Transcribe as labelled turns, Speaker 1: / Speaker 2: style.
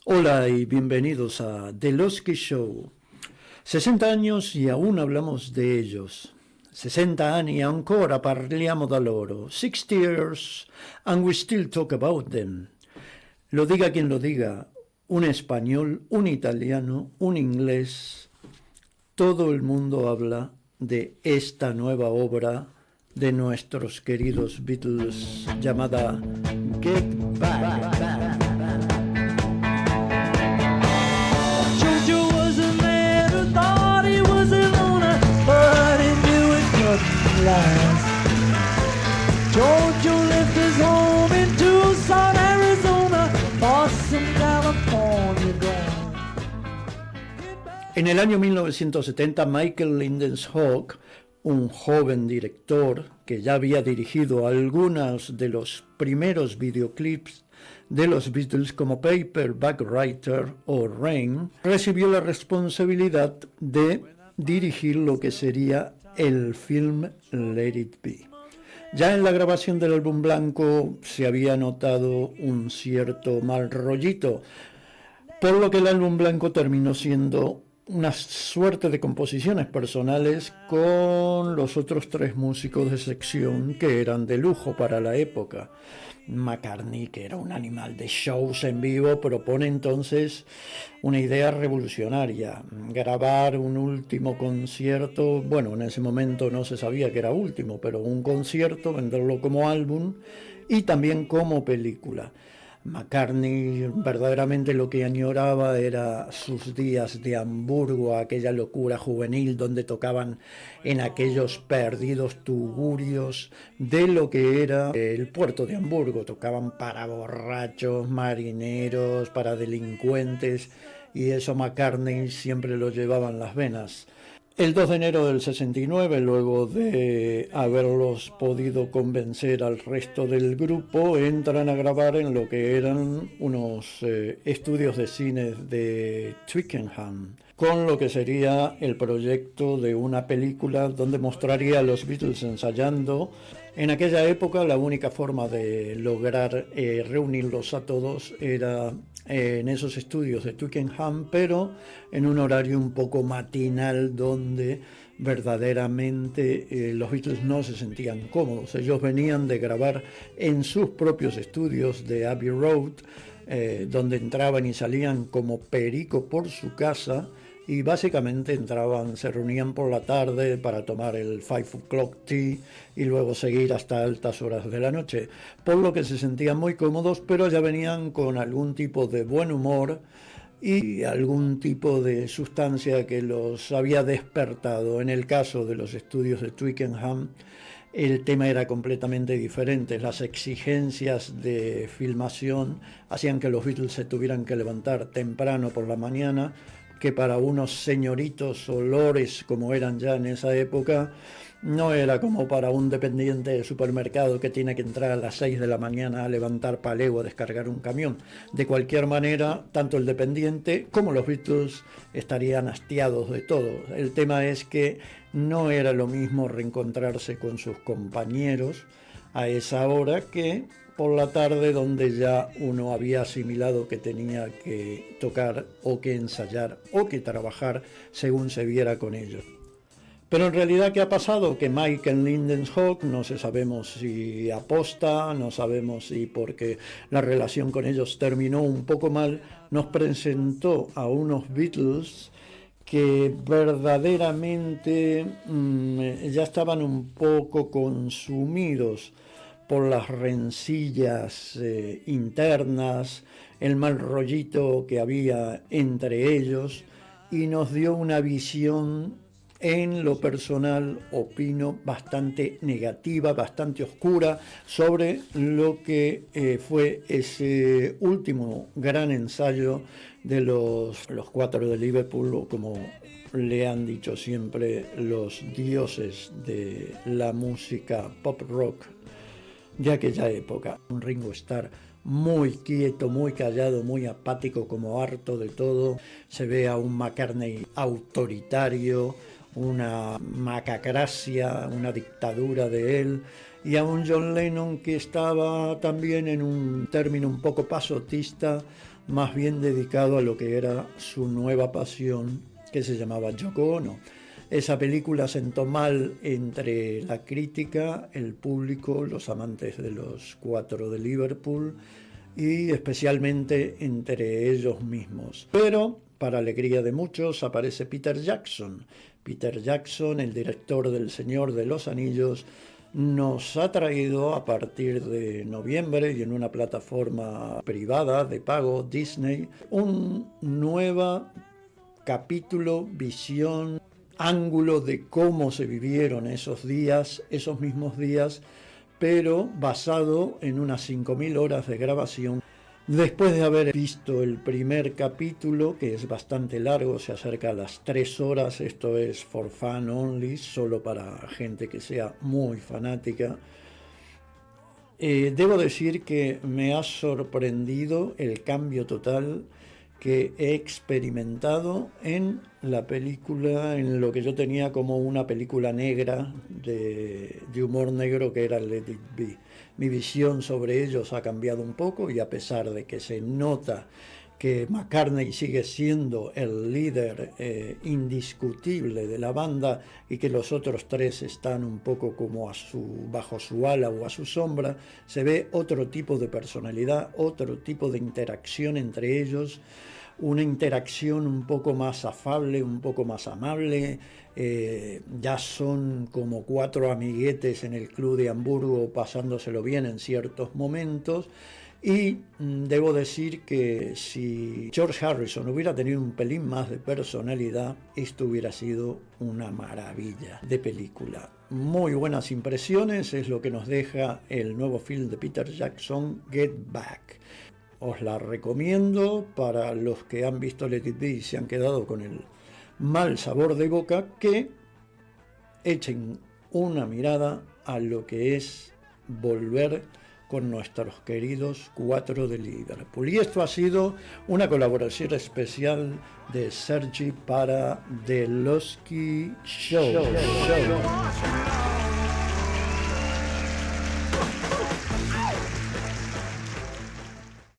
Speaker 1: Hola y bienvenidos a The Losky Show. 60 años e aún hablamos de ellos. 60 anni e ancora parliamo da loro. 60 years and we still talk about them. Lo diga quien lo diga, un español, un italiano, un inglés, todo el mundo habla de esta nueva obra de nuestros queridos Beatles llamada Get Back.
Speaker 2: Last. Georgia left his home in Tucson, Arizona, Boston, California gone.
Speaker 1: En el año 1970, Michael Lindenhawk, un joven director que ya había dirigido algunos de los primeros videoclips de los Beatles como Paperback Writer o Rain, recibió la responsabilidad de dirigir lo que sería el film Let It Be. Ya en la grabación del álbum blanco se había notado un cierto mal rollito, por lo que el álbum blanco terminó siendo una suerte de composiciones personales con los otros tres músicos de sección que eran de lujo para la época. McCartney, que era un animal de shows en vivo, propone entonces una idea revolucionaria: grabar un último concierto. Bueno, en ese momento no se sabía que era último, pero un concierto, venderlo como álbum y también como película. McCartney verdaderamente lo que añoraba era sus días de Hamburgo, aquella locura juvenil donde tocaban en aquellos perdidos tugurios de lo que era el puerto de Hamburgo. Tocaban para borrachos, marineros, para delincuentes, y eso McCartney siempre lo llevaba en las venas. El 2 de enero del 69, luego de haberlos podido convencer al resto del grupo, entran a grabar en lo que eran unos estudios de cine de Twickenham, con lo que sería el proyecto de una película donde mostraría a los Beatles ensayando. En aquella época la única forma de lograr reunirlos a todos era en esos estudios de Twickenham, pero en un horario un poco matinal donde verdaderamente los Beatles no se sentían cómodos. Ellos venían de grabar en sus propios estudios de Abbey Road, donde entraban y salían como perico por su casa, y básicamente entraban, se reunían por la tarde para tomar el 5 o'clock tea y luego seguir hasta altas horas de la noche, por lo que se sentían muy cómodos, pero ya venían con algún tipo de buen humor y algún tipo de sustancia que los había despertado. En el caso de los estudios de Twickenham, el tema era completamente diferente. Las exigencias de filmación hacían que los Beatles se tuvieran que levantar temprano por la mañana, que para unos señoritos olores como eran ya en esa época, no era como para un dependiente de supermercado que tiene que entrar a las 6 de la mañana a levantar paleo, a descargar un camión. De cualquier manera, tanto el dependiente como los Beatles estarían hastiados de todo. El tema es que no era lo mismo reencontrarse con sus compañeros a esa hora que por la tarde, donde ya uno había asimilado que tenía que tocar o que ensayar o que trabajar según se viera con ellos. Pero en realidad, ¿qué ha pasado? Que Michael Lindenhawk, no sabemos si aposta, no sabemos si porque la relación con ellos terminó un poco mal, nos presentó a unos Beatles que verdaderamente ya estaban un poco consumidos por las rencillas internas, el mal rollito que había entre ellos, y nos dio una visión, en lo personal, opino, bastante negativa, bastante oscura, sobre lo que fue ese último gran ensayo de los cuatro de Liverpool, o como le han dicho siempre los dioses de la música pop rock de aquella época. Un Ringo Starr muy quieto, muy callado, muy apático, como harto de todo. Se ve a un McCartney autoritario, una macacracia, una dictadura de él, y a un John Lennon que estaba también en un término un poco pasotista, más bien dedicado a lo que era su nueva pasión, que se llamaba Yoko Ono. Esa película sentó mal entre la crítica, el público, los amantes de los Cuatro de Liverpool y especialmente entre ellos mismos. Pero, para alegría de muchos, aparece Peter Jackson. Peter Jackson, el director del Señor de los Anillos, nos ha traído a partir de noviembre y en una plataforma privada de pago, Disney, un nuevo capítulo, visión, ángulo de cómo se vivieron esos días, esos mismos días, pero basado en unas 5.000 horas de grabación. Después de haber visto el primer capítulo, que es bastante largo, se acerca a las 3 horas, esto es for fun only, solo para gente que sea muy fanática, debo decir que me ha sorprendido el cambio total que he experimentado en la película, en lo que yo tenía como una película negra, de humor negro, que era Let It Be. Mi visión sobre ellos ha cambiado un poco, y a pesar de que se nota que McCartney sigue siendo el líder indiscutible de la banda y que los otros tres están un poco como bajo su ala o a su sombra, se ve otro tipo de personalidad, otro tipo de interacción entre ellos, una interacción un poco más afable, un poco más amable. Ya son como 4 amiguetes en el club de Hamburgo pasándoselo bien en ciertos momentos. Y debo decir que si George Harrison hubiera tenido un pelín más de personalidad, esto hubiera sido una maravilla de película. Muy buenas impresiones es lo que nos deja el nuevo film de Peter Jackson, Get Back. Os la recomiendo para los que han visto Let It Be y se han quedado con el mal sabor de boca, que echen una mirada a lo que es volver con nuestros queridos Cuatro de Liverpool. Y esto ha sido una colaboración especial de Sergi para The Losky Show.